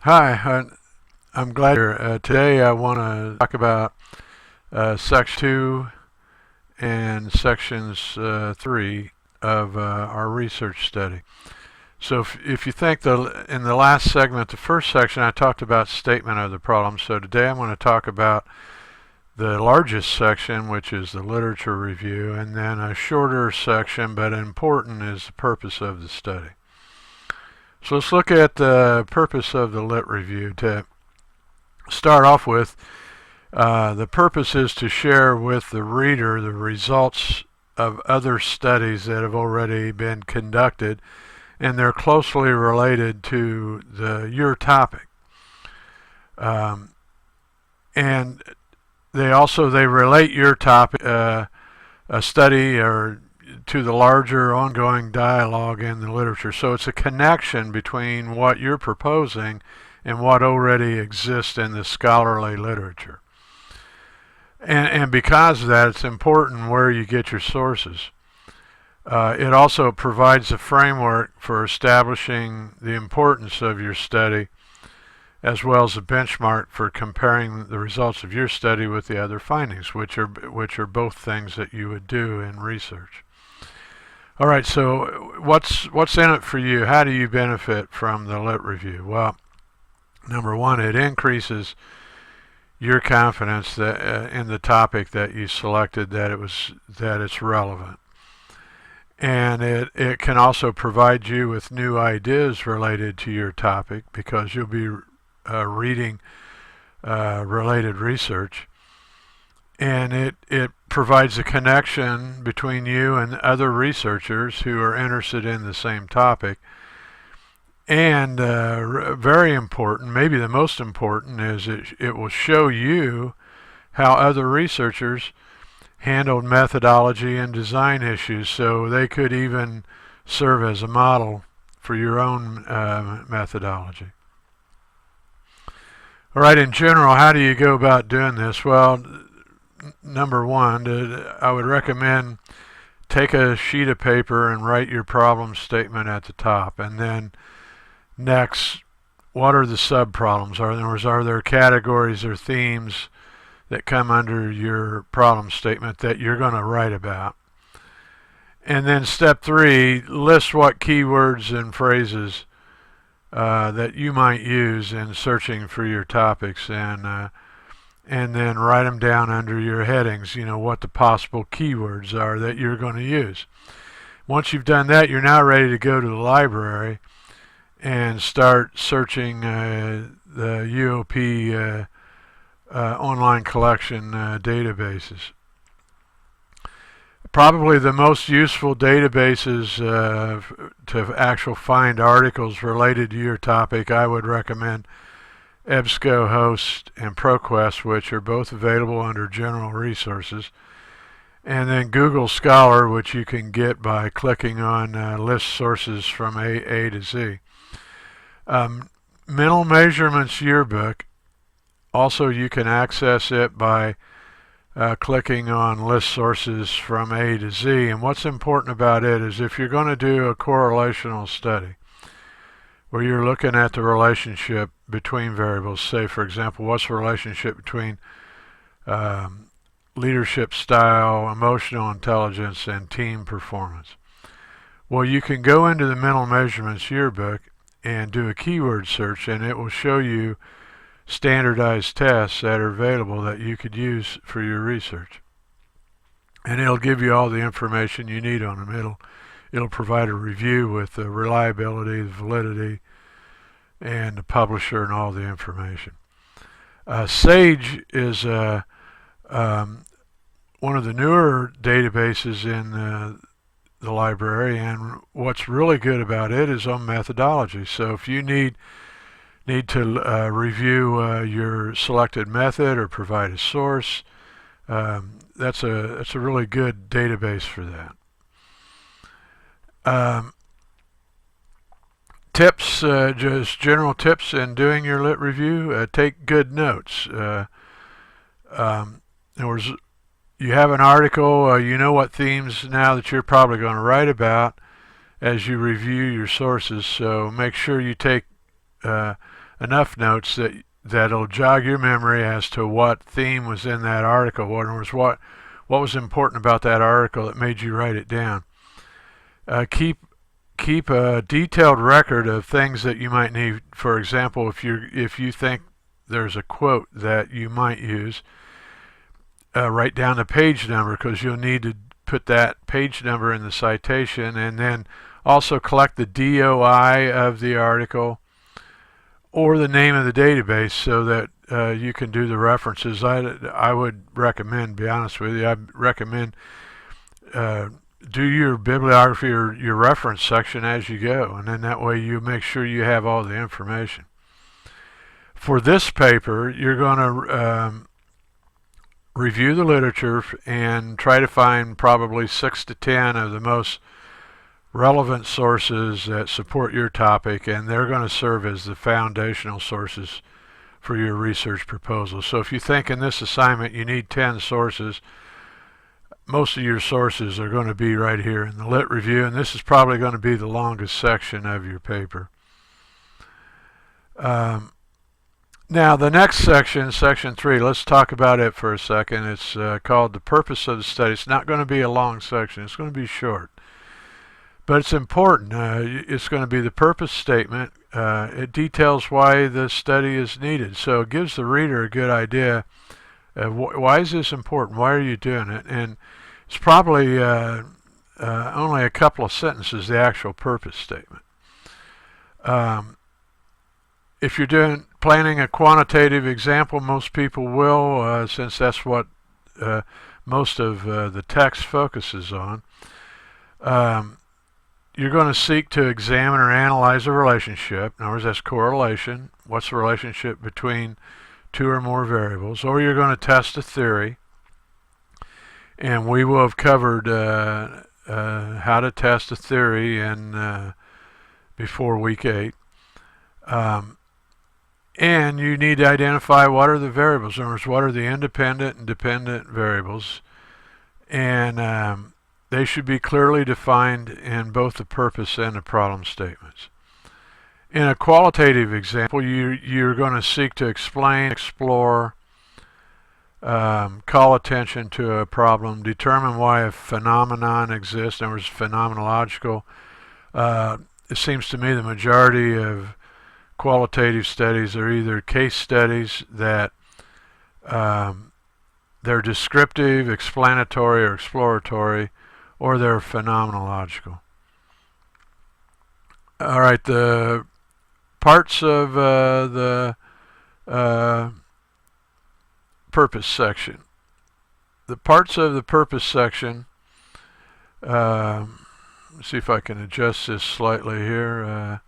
Hi, I'm glad you're here. Today I want to talk about Section 2 and Sections 3 of our research study. So if you think in the last segment, the first section, I talked about statement of the problem. So today I'm going to talk about the largest section, which is the literature review, and then a shorter section, but important, is the purpose of the study. So let's look at the purpose of the lit review. To start off with, the purpose is to share with the reader the results of other studies that have already been conducted, and they're closely related to your topic. And they relate your topic, a study, or to the larger ongoing dialogue in the literature. So it's a connection between what you're proposing and what already exists in the scholarly literature. And because of that, it's important where you get your sources. It also provides a framework for establishing the importance of your study, as well as a benchmark for comparing the results of your study with the other findings, which are both things that you would do in research. All right, so what's in it for you? How do you benefit from the lit review? Well, number one, it increases your confidence that in the topic that you selected, that it's relevant. And it can also provide you with new ideas related to your topic, because you'll be reading related research. And it provides a connection between you and other researchers who are interested in the same topic. And very important, maybe the most important, is it will show you how other researchers handled methodology and design issues, so they could even serve as a model for your own methodology. All right, in general, how do you go about doing this? Well, number one, I would recommend take a sheet of paper and write your problem statement at the top. And then next, what are the sub-problems? In other words, are there categories or themes that come under your problem statement that you're going to write about? And then step 3, list what keywords and phrases that you might use in searching for your topics, and then write them down under your headings, what the possible keywords are that you're going to use. Once you've done that, you're now ready to go to the library and start searching the UOP online collection databases. Probably the most useful databases to actually find articles related to your topic, I would recommend EBSCOhost and ProQuest, which are both available under General Resources, and then Google Scholar, which you can get by clicking on List Sources from A to Z. Mental Measurements Yearbook, also you can access it by clicking on List Sources from A to Z. And what's important about it is, if you're going to do a correlational study, where you're looking at the relationship between variables, say, for example, what's the relationship between leadership style, emotional intelligence, and team performance? Well, you can go into the Mental Measurements Yearbook and do a keyword search, and it will show you standardized tests that are available that you could use for your research. And it'll give you all the information you need on them. It'll provide a review with the reliability, the validity, and the publisher, and all the information. SAGE is one of the newer databases in the library, and what's really good about it is on methodology. So if you need to review your selected method or provide a source, that's a really good database for that. Tips, just general tips in doing your lit review. Take good notes. In other words, you have an article, you know what themes now that you're probably going to write about as you review your sources, so make sure you take enough notes that'll jog your memory as to what theme was in that article. In other words, what was important about that article that made you write it down. Keep a detailed record of things that you might need. For example, if you think there's a quote that you might use, write down the page number, because you'll need to put that page number in the citation, and then also collect the DOI of the article or the name of the database so that you can do the references. I would recommend, be honest with you, I'd recommend do your bibliography or your reference section as you go, and then that way you make sure you have all the information. For this paper, you're going to review the literature and try to find probably 6 to 10 of the most relevant sources that support your topic, and they're going to serve as the foundational sources for your research proposal. So if you think in this assignment you need 10 sources, most of your sources are going to be right here in the lit review, and this is probably going to be the longest section of your paper. Now the next section, section 3, let's talk about it for a second. It's called the purpose of the study. It's not going to be a long section. It's going to be short. But it's important. It's going to be the purpose statement. It details why the study is needed. So it gives the reader a good idea of why is this important? Why are you doing it? And it's probably only a couple of sentences, the actual purpose statement. If you're planning a quantitative example, most people will, since that's what most of the text focuses on. You're going to seek to examine or analyze a relationship. In other words, that's correlation. What's the relationship between two or more variables? Or you're going to test a theory. And we will have covered how to test a theory before week 8. And you need to identify what are the variables. In other words, what are the independent and dependent variables. And they should be clearly defined in both the purpose and the problem statements. In a qualitative example, you're going to seek to explain, explore, call attention to a problem, determine why a phenomenon exists. In other words, phenomenological. It seems to me the majority of qualitative studies are either case studies that they're descriptive, explanatory, or exploratory, or they're phenomenological. All right, the parts of the purpose section. The parts of the purpose section, let's see if I can adjust this slightly here.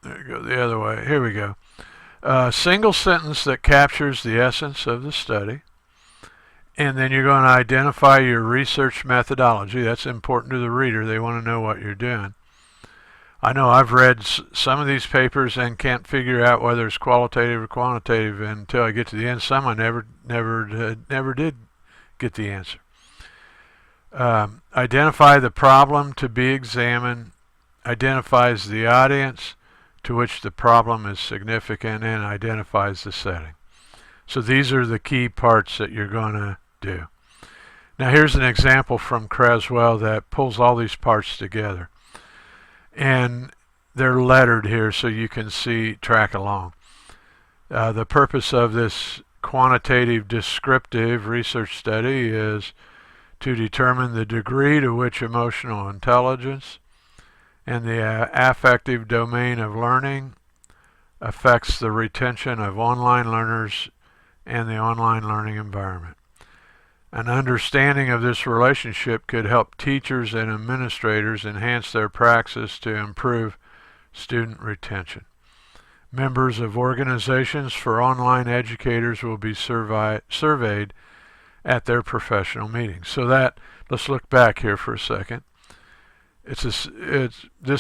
There you go, the other way. Here we go. Single sentence that captures the essence of the study. And then you're going to identify your research methodology. That's important to the reader. They want to know what you're doing. I know I've read some of these papers and can't figure out whether it's qualitative or quantitative until I get to the end. Some I never did get the answer. Identify the problem to be examined. Identifies the audience to which the problem is significant, and identifies the setting. So these are the key parts that you're going to do. Now here's an example from Creswell that pulls all these parts together. And they're lettered here so you can track along. The purpose of this quantitative descriptive research study is to determine the degree to which emotional intelligence and the affective domain of learning affects the retention of online learners and the online learning environment. An understanding of this relationship could help teachers and administrators enhance their praxis to improve student retention. Members of organizations for online educators will be surveyed at their professional meetings. So let's look back here for a second. This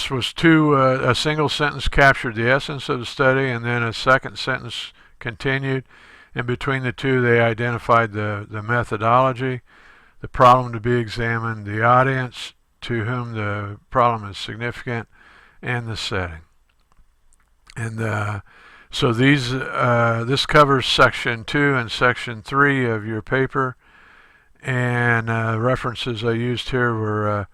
was a single sentence captured the essence of the study, and then a second sentence continued. And between the two, they identified the methodology, the problem to be examined, the audience to whom the problem is significant, and the setting. And so this covers section 2 and section 3 of your paper. And references I used here were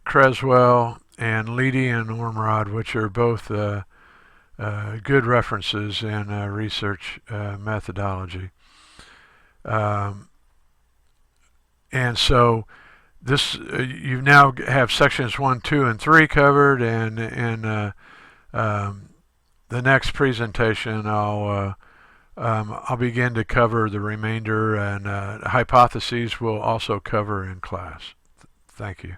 Creswell and Leedy and Ormrod, which are both good references in research methodology. And so this you now have sections 1, 2, and 3 covered, and the next presentation I'll begin to cover the remainder, and hypotheses we'll also cover in class. Thank you.